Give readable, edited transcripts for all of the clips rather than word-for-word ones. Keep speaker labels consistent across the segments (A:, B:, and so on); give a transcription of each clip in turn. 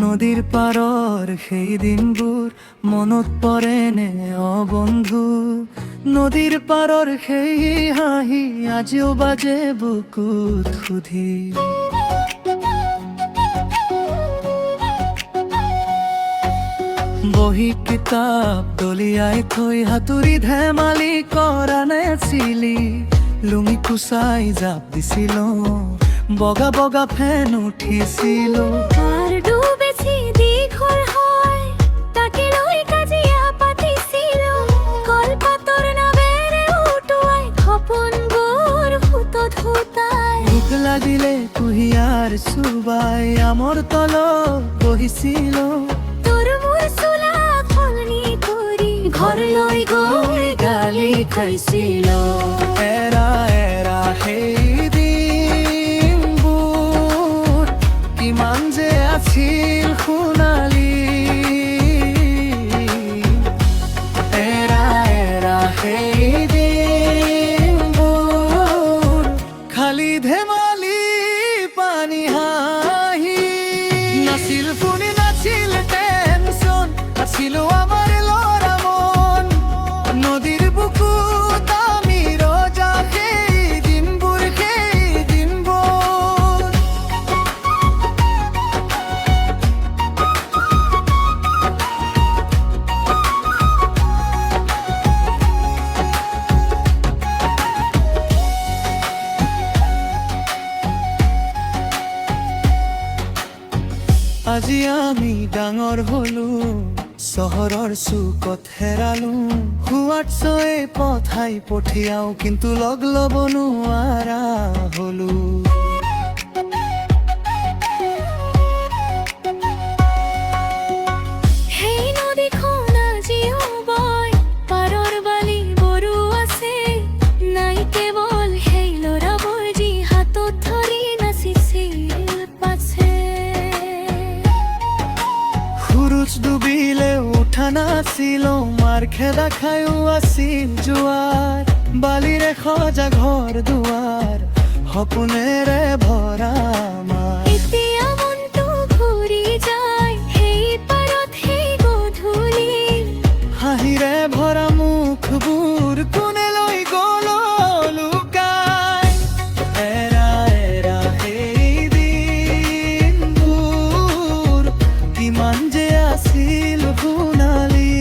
A: নদীৰ পাৰৰ সেই দিনবোৰ মনত পৰেনে অ বন্ধু। নদীৰ পাৰৰ সেই হাঁহি আজিও বাজে বুকুত সুধি। বহি কিতাপ দলিয়াই থৈ হাতুৰি ধেমালি কৰা নাছিলি। লুঙি কুচাই জাপ দিছিলো, বগা বগা ফেন উঠিছিল। ভোক লাগিলে কুহিয়াৰ চুবাই আমৰ তলত বহিছিল। ঘৰলৈ গৈ গালি খাইছিল। এৰা এৰা সেই দিনবোৰ কিমান যে আছিল সোণালী। এৰা এৰা সেই দিনবোৰ খালি ধেমালি পানী হাঁহি। নাছিল ফুনি নাছিল টেনচন, আছিলো আমাৰ আজি আমি ডাঙৰ হলো, চহৰৰ চুকত হেৰালো। হোৱাটছএপে পঠাই পঠিয়াও, কিন্তু লগ ল'ব নোৱাৰা হলো। ডুবিলে উঠা নাছিল, মাৰ খেদা খায়ো আছিল জোৱাৰ। বালিৰে সজা ঘৰ দুৱাৰ সপোনেৰে ভৰা আমাৰ।
B: এতিয়া মনটো ঘূৰি যায় সেই পাৰত সেই গধূলি।
A: হাঁহিৰে ভৰা মুখবোৰ কোনে লৈ গ'ল লুকাই। এৰা এৰা সেই দিনবোৰ কিমান যে আছিল সোণালী।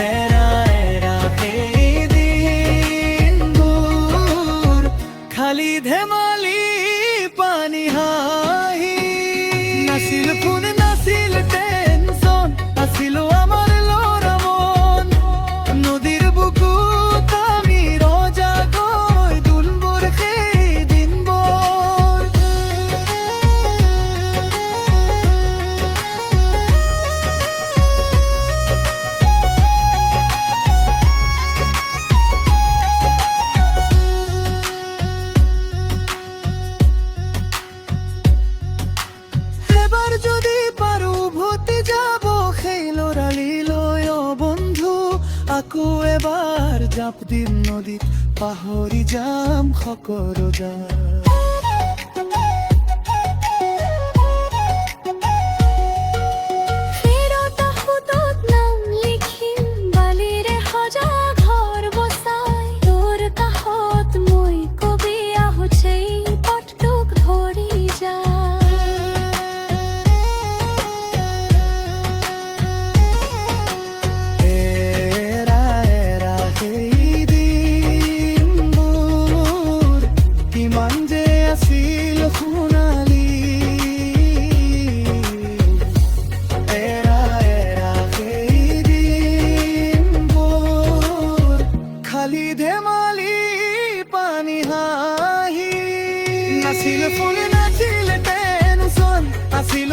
A: এৰা এৰা সেই দিনবোৰ খালি ধেমালি পানী হাঁহি। নাছিল ফোন নাছিল টেনচন, আছিলো আমাৰ ল'ৰা মন। নদীৰ বুকুত আমি ৰজা গৈ দুলবোৰ সেই দিনবোৰ। এবাৰ যদি পাৰো উভতি যাব সেই ল'ৰালিলৈ অ বন্ধু। আকৌ এবাৰ জাপ দিম নদীত, পাহৰি যাম সকলো যাম। খালি ধেমালি পানী হাঁহি। নাছিল ফুল নাছিল টেনচন, আছিল